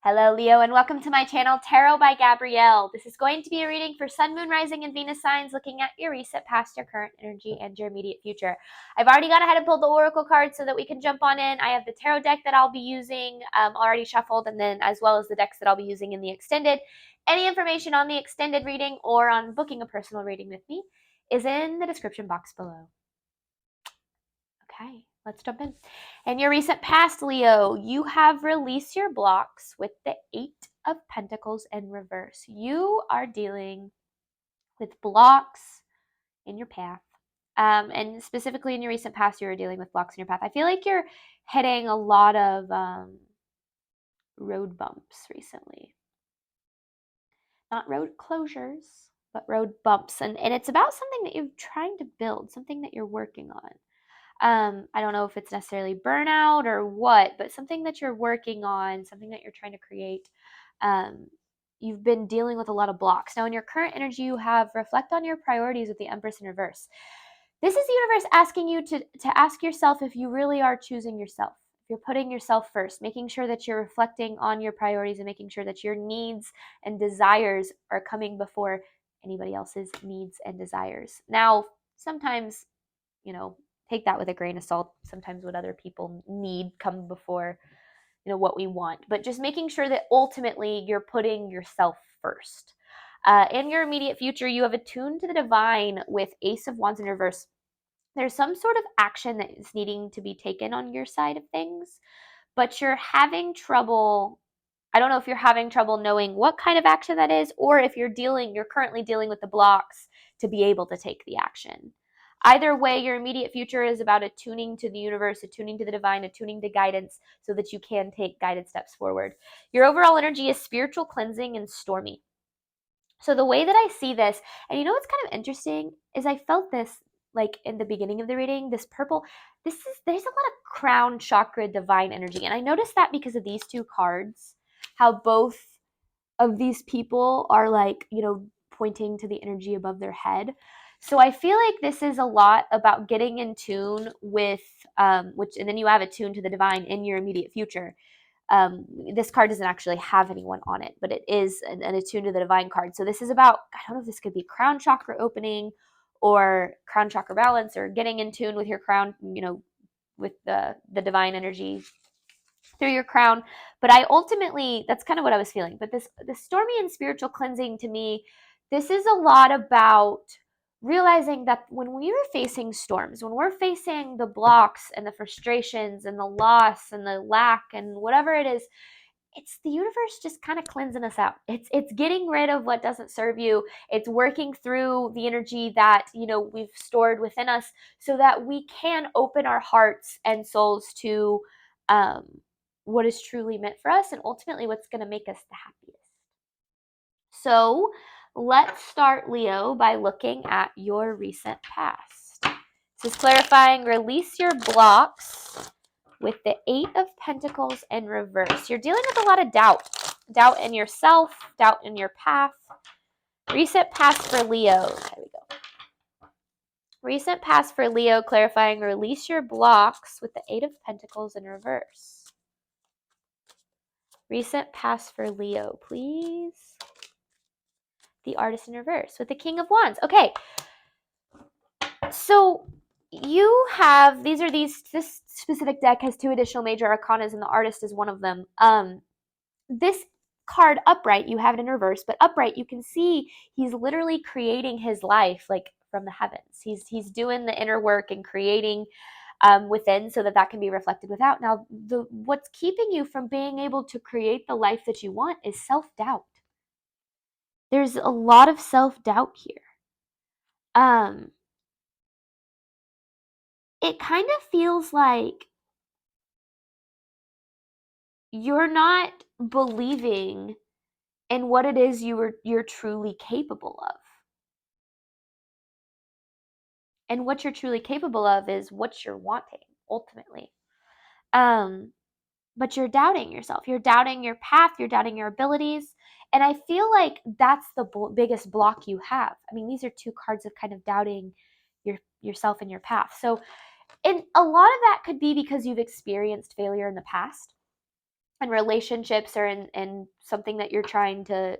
Hello, Leo, and welcome to my channel, Tarot by Gabrielle. This is going to be a reading for Sun, Moon, Rising, and Venus signs, looking at your recent, past, your current energy, and your immediate future. I've already gone ahead and pulled the oracle cards so that we can jump on in. I have the tarot deck that I'll be using already shuffled, and then as well as the decks that I'll be using in the extended. Any information on the extended reading or on booking a personal reading with me is in the description box below. Okay, let's jump in. In your recent past, Leo, you have released your blocks with the Eight of Pentacles in reverse. You are dealing with blocks in your path. And specifically in your recent past, you were dealing with blocks in your path. I feel like you're hitting a lot of road bumps recently. Not road closures, but road bumps. And it's about something that you're trying to build, something that you're working on. I don't know if it's necessarily burnout or what, but something that you're working on, something that you're trying to create. You've been dealing with a lot of blocks. Now, in your current energy, you have reflect on your priorities with the Empress in reverse. This is the universe asking you to ask yourself if you really are choosing yourself. If you're putting yourself first, making sure that you're reflecting on your priorities and making sure that your needs and desires are coming before anybody else's needs and desires. Now, sometimes, take that with a grain of salt. Sometimes what other people need come before, what we want. But just making sure that ultimately you're putting yourself first. In your immediate future, you have attuned to the divine with Ace of Wands in reverse. There's some sort of action that is needing to be taken on your side of things, but you're having trouble. I don't know if you're having trouble knowing what kind of action that is, or if you're currently dealing with the blocks to be able to take the action. Either way, your immediate future is about attuning to the universe, attuning to the divine, attuning to guidance so that you can take guided steps forward. Your overall energy is spiritual cleansing and stormy. So the way that I see this, and what's kind of interesting is I felt this like in the beginning of the reading, this purple, there's a lot of crown chakra divine energy. And I noticed that because of these two cards, how both of these people are like, pointing to the energy above their head. So I feel like this is a lot about getting in tune with, and then you have attuned to the divine in your immediate future. This card doesn't actually have anyone on it, but it is an attuned to the divine card. So this is about, I don't know if this could be crown chakra opening or crown chakra balance or getting in tune with your crown, with the divine energy through your crown. But that's kind of what I was feeling. But this stormy and spiritual cleansing, to me, this is a lot about realizing that when we are facing storms, when we're facing the blocks and the frustrations and the loss and the lack and whatever it is, it's the universe just kind of cleansing us out. It's getting rid of what doesn't serve you. It's working through the energy that, we've stored within us so that we can open our hearts and souls to what is truly meant for us and ultimately what's going to make us the happiest. So let's start, Leo, by looking at your recent past. This is clarifying, release your blocks with the Eight of Pentacles in reverse. You're dealing with a lot of doubt in yourself, doubt in your path. Recent past for Leo. There we go. Recent past for Leo, clarifying, release your blocks with the Eight of Pentacles in reverse. Recent past for Leo, please. The Artist in reverse with the King of Wands. Okay. So you have, this specific deck has two additional major arcanas and the Artist is one of them. This card upright, you have it in reverse, but upright, you can see he's literally creating his life like from the heavens. He's doing the inner work and creating within so that can be reflected without. Now, what's keeping you from being able to create the life that you want is self-doubt. There's a lot of self-doubt here. It kind of feels like you're not believing in what it is you're truly capable of. And what you're truly capable of is what you're wanting, ultimately. But you're doubting yourself. You're doubting your path. You're doubting your abilities. And I feel like that's the biggest block you have. I mean, these are two cards of kind of doubting yourself and your path. So, and a lot of that could be because you've experienced failure in the past. in relationships or in something that you're trying to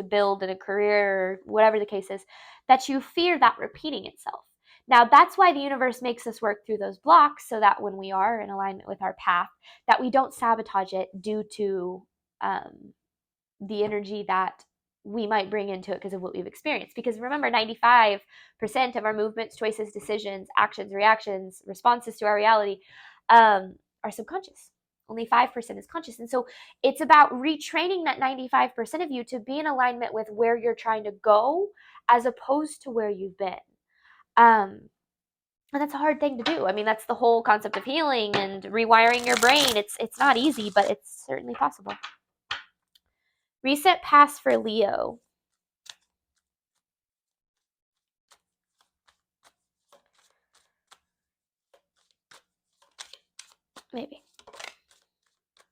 build in a career or whatever the case is, that you fear that repeating itself. Now, that's why the universe makes us work through those blocks, so that when we are in alignment with our path, that we don't sabotage it due to the energy that we might bring into it because of what we've experienced. Because remember, 95% of our movements, choices, decisions, actions, reactions, responses to our reality are subconscious. Only 5% is conscious. And so it's about retraining that 95% of you to be in alignment with where you're trying to go as opposed to where you've been. And that's a hard thing to do. I mean, that's the whole concept of healing and rewiring your brain. It's not easy, but it's certainly possible. Recent past for Leo. Maybe.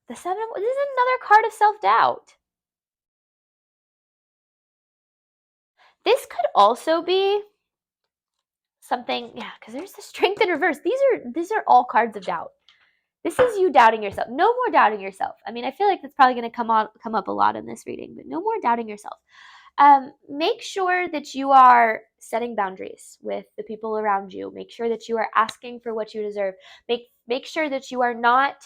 The Seven of, this is another card of self-doubt. This could also be something, yeah, because there's the Strength in reverse. These are all cards of doubt. This is you doubting yourself. No more doubting yourself. I mean, I feel like that's probably going to come up a lot in this reading, but no more doubting yourself. Make sure that you are setting boundaries with the people around you. Make sure that you are asking for what you deserve. Make sure that you are not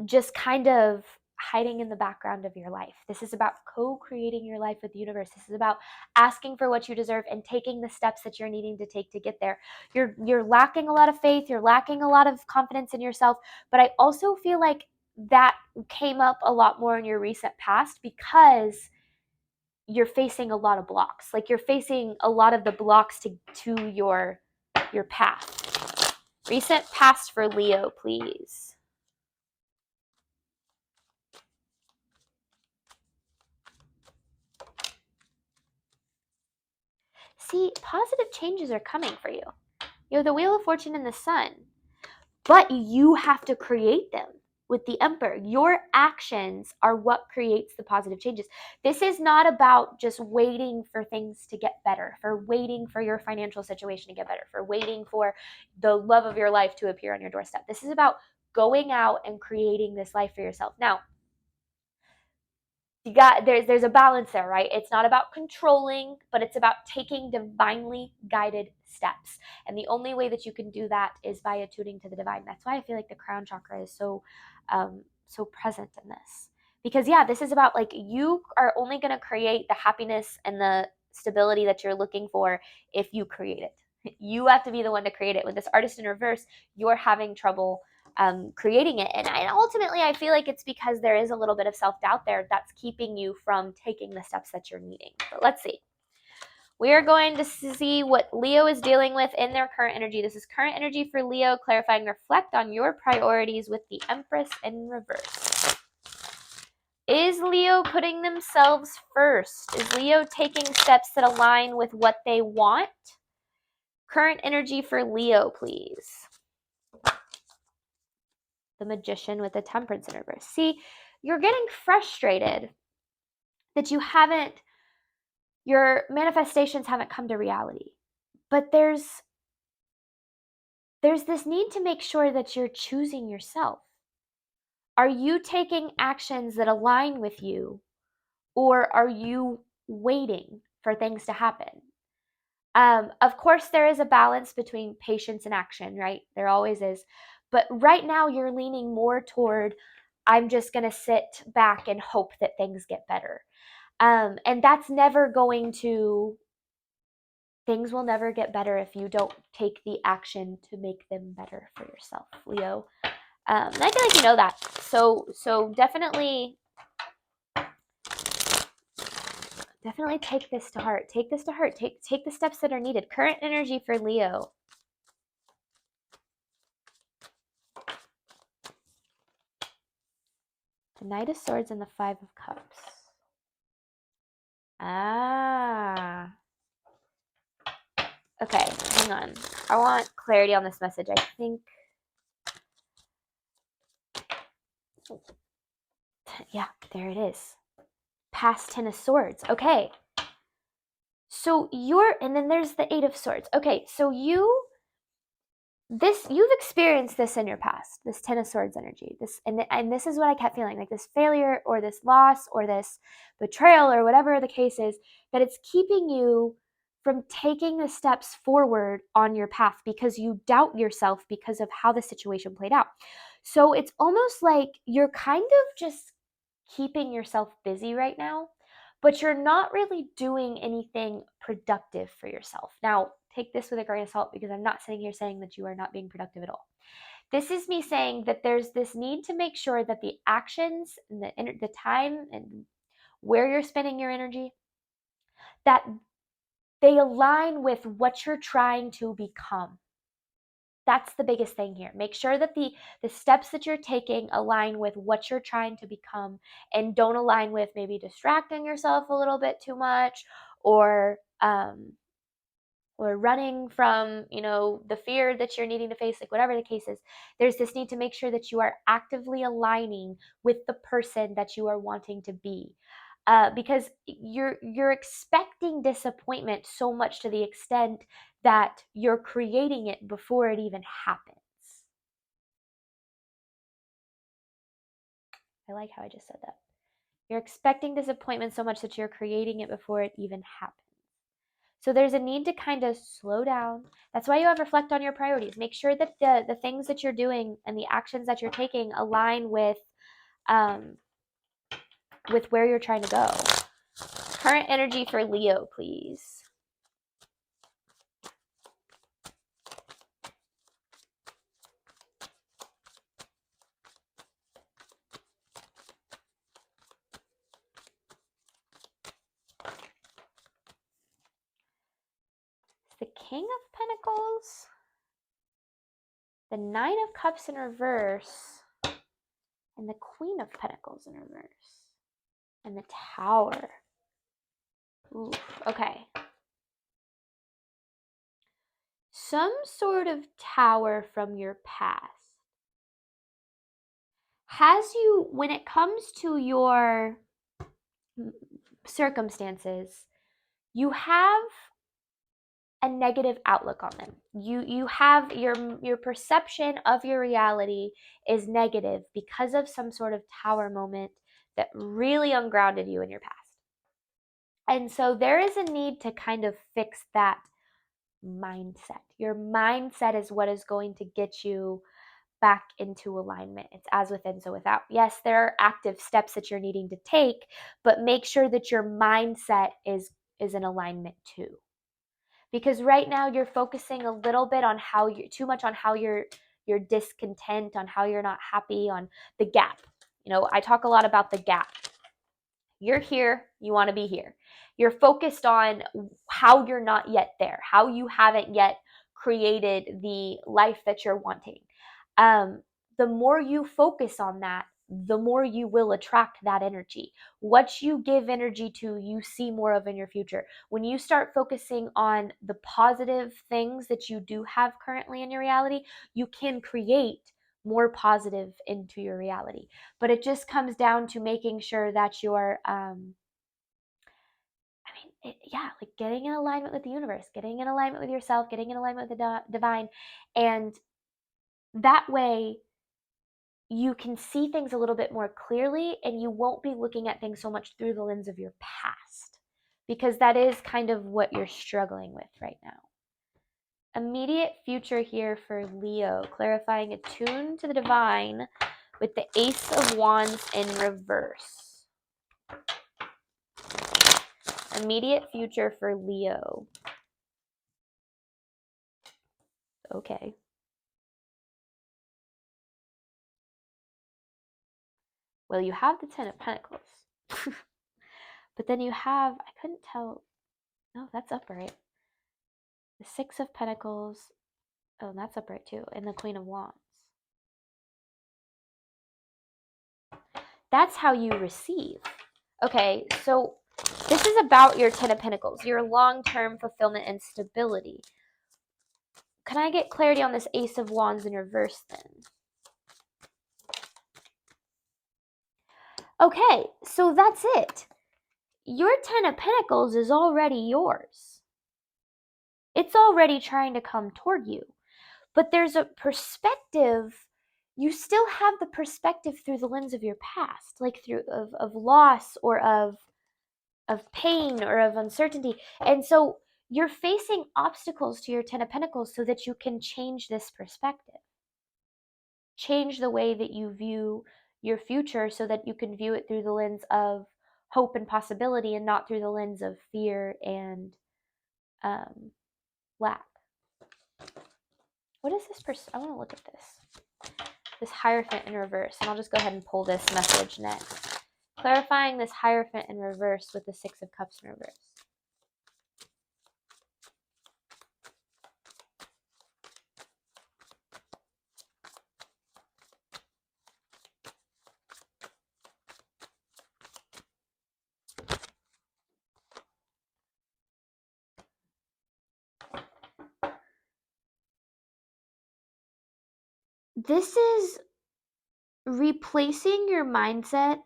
just kind of hiding in the background of your life. This is about co-creating your life with the universe. This is about asking for what you deserve and taking the steps that you're needing to take to get there. You're lacking a lot of faith, you're lacking a lot of confidence in yourself, but I also feel like that came up a lot more in your recent past because you're facing a lot of blocks. Like you're facing a lot of the blocks to your path. Recent past for Leo, please. See, positive changes are coming for you. You have the Wheel of Fortune and the Sun, but you have to create them with the Emperor. Your actions are what creates the positive changes. This is not about just waiting for things to get better, for waiting for your financial situation to get better, for waiting for the love of your life to appear on your doorstep. This is about going out and creating this life for yourself. Now, there's a balance there, right? It's not about controlling, but it's about taking divinely guided steps. And the only way that you can do that is by attuning to the divine. That's why I feel like the crown chakra is so present in this. Because yeah, this is about like you are only going to create the happiness and the stability that you're looking for if you create it. You have to be the one to create it. With this Artist in reverse, you're having trouble creating it. And ultimately, I feel like it's because there is a little bit of self-doubt there that's keeping you from taking the steps that you're needing. But let's see. We are going to see what Leo is dealing with in their current energy. This is current energy for Leo, clarifying, reflect on your priorities with the Empress in reverse. Is Leo putting themselves first? Is Leo taking steps that align with what they want? Current energy for Leo, please. The Magician with the Temperance in reverse. See, you're getting frustrated that your manifestations haven't come to reality. But there's this need to make sure that you're choosing yourself. Are you taking actions that align with you, or are you waiting for things to happen? Of course, there is a balance between patience and action, right? There always is. But right now, you're leaning more toward, I'm just going to sit back and hope that things get better. And that's never going to, things will never get better if you don't take the action to make them better for yourself, Leo. And I feel like you know that. So definitely take this to heart. Take this to heart. Take the steps that are needed. Current energy for Leo. The Knight of Swords and the Five of Cups. Ah. Okay, hang on. I want clarity on this message. I think... Yeah, there it is. Past 10 of Swords. Okay. So and then there's the Eight of Swords. Okay, so you've experienced this in your past, this Ten of Swords energy, and this is what I kept feeling, like this failure or this loss or this betrayal or whatever the case is, that it's keeping you from taking the steps forward on your path because you doubt yourself because of how the situation played out. So it's almost like you're kind of just keeping yourself busy right now, but you're not really doing anything productive for yourself. Now, take this with a grain of salt because I'm not sitting here saying that you are not being productive at all. This is me saying that there's this need to make sure that the actions and the time and where you're spending your energy, that they align with what you're trying to become. That's the biggest thing here. Make sure that the steps that you're taking align with what you're trying to become, and don't align with maybe distracting yourself a little bit too much, or running from, the fear that you're needing to face, like whatever the case is. There's this need to make sure that you are actively aligning with the person that you are wanting to be. Because you're expecting disappointment so much to the extent that you're creating it before it even happens. I like how I just said that. You're expecting disappointment so much that you're creating it before it even happens. So there's a need to kind of slow down. That's why you have to reflect on your priorities. Make sure that the things that you're doing and the actions that you're taking align with where you're trying to go. Current energy for Leo, please. The King of Pentacles, the Nine of Cups in reverse, and the Queen of Pentacles in reverse, and the Tower. Ooh, okay. Some sort of tower from your past has you, when it comes to your circumstances, you have a negative outlook on them. You have your perception of your reality is negative because of some sort of tower moment that really ungrounded you in your past. And so there is a need to kind of fix that mindset. Your mindset is what is going to get you back into alignment. It's as within, so without. Yes, there are active steps that you're needing to take, but make sure that your mindset is in alignment too. Because right now you're focusing a little bit on how you're too much on how you're discontent, on how you're not happy, on the gap. I talk a lot about the gap. You're here, you want to be here. You're focused on how you're not yet there, how you haven't yet created the life that you're wanting. The more you focus on that, the more you will attract that energy. What you give energy to, you see more of in your future. When you start focusing on the positive things that you do have currently in your reality, you can create more positive into your reality. But it just comes down to making sure that you're like getting in alignment with the universe, getting in alignment with yourself, getting in alignment with the divine. And that way you can see things a little bit more clearly, and you won't be looking at things so much through the lens of your past, because that is kind of what you're struggling with right now. Immediate future here for Leo, clarifying attuned to the divine with the Ace of Wands in reverse. Immediate future for Leo. Okay. Well, you have the Ten of Pentacles. But then you have, I couldn't tell. No, that's upright. The Six of Pentacles. Oh, that's upright too. And the Queen of Wands. That's how you receive. Okay, so this is about your Ten of Pentacles, your long-term fulfillment and stability. Can I get clarity on this Ace of Wands in reverse then? Okay, so that's it. Your Ten of Pentacles is already yours. It's already trying to come toward you. but there's a perspective. You still have the perspective through the lens of your past, like through of loss or of pain or of uncertainty. And so you're facing obstacles to your 10 of Pentacles so that you can change this perspective. Change the way that you view your future so that you can view it through the lens of hope and possibility and not through the lens of fear and lack. What is this I want to look at this Hierophant in reverse, and I'll just go ahead and pull this message next. Clarifying this Hierophant in reverse with the Six of Cups in reverse. This is replacing your mindset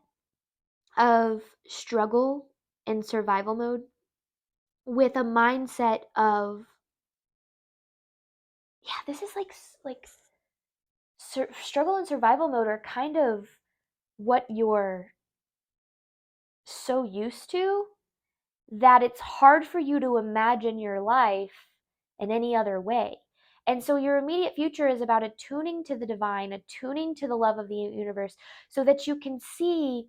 of struggle and survival mode with a mindset of, yeah, this is like struggle and survival mode are kind of what you're so used to that it's hard for you to imagine your life in any other way. And so your immediate future is about attuning to the divine, attuning to the love of the universe so that you can see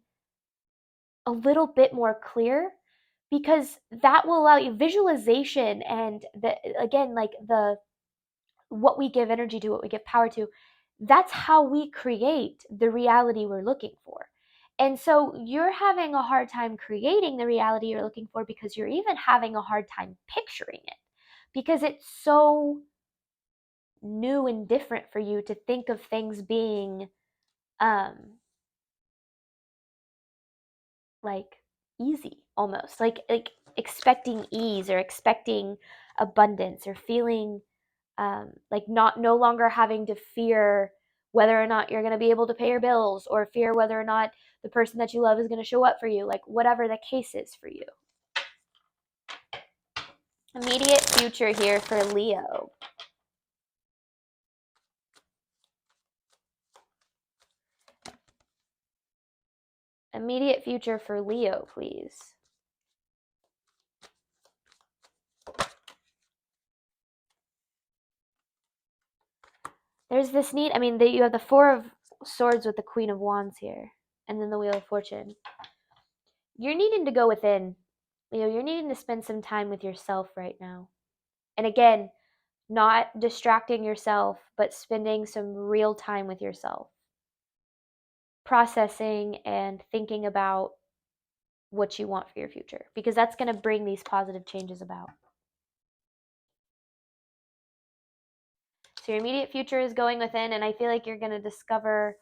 a little bit more clear, because that will allow you visualization and the what we give energy to, what we give power to, that's how we create the reality we're looking for. And so you're having a hard time creating the reality you're looking for because you're even having a hard time picturing it, because it's so new and different for you to think of things being like easy, almost like expecting ease or expecting abundance or feeling like no longer having to fear whether or not you're going to be able to pay your bills or fear whether or not the person that you love is going to show up for you, like whatever the case is for you. Immediate future here for Leo. Immediate future for Leo, please. There's this neat, you have the Four of Swords with the Queen of Wands here, and then the Wheel of Fortune. You're needing to go within, Leo. You're needing to spend some time with yourself right now. And again, not distracting yourself, but spending some real time with yourself. Processing and thinking about what you want for your future, because that's going to bring these positive changes about. So your immediate future is going within, and I feel like you're going to discover,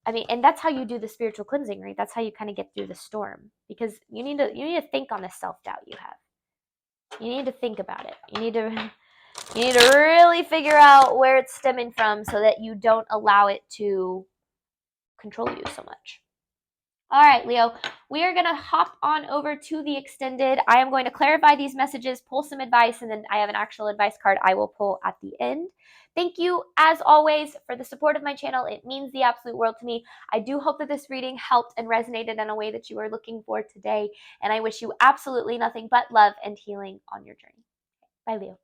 and that's how you do the spiritual cleansing, right? That's how you kind of get through the storm, because you need to think on the self-doubt you have. You need to think about it. You need to really figure out where it's stemming from so that you don't allow it to control you so much. All right, Leo, we are going to hop on over to the extended. I am going to clarify these messages, pull some advice, and then I have an actual advice card I will pull at the end. Thank you, as always, for the support of my channel. It means the absolute world to me. I do hope that this reading helped and resonated in a way that you are looking for today, and I wish you absolutely nothing but love and healing on your journey. Bye, Leo.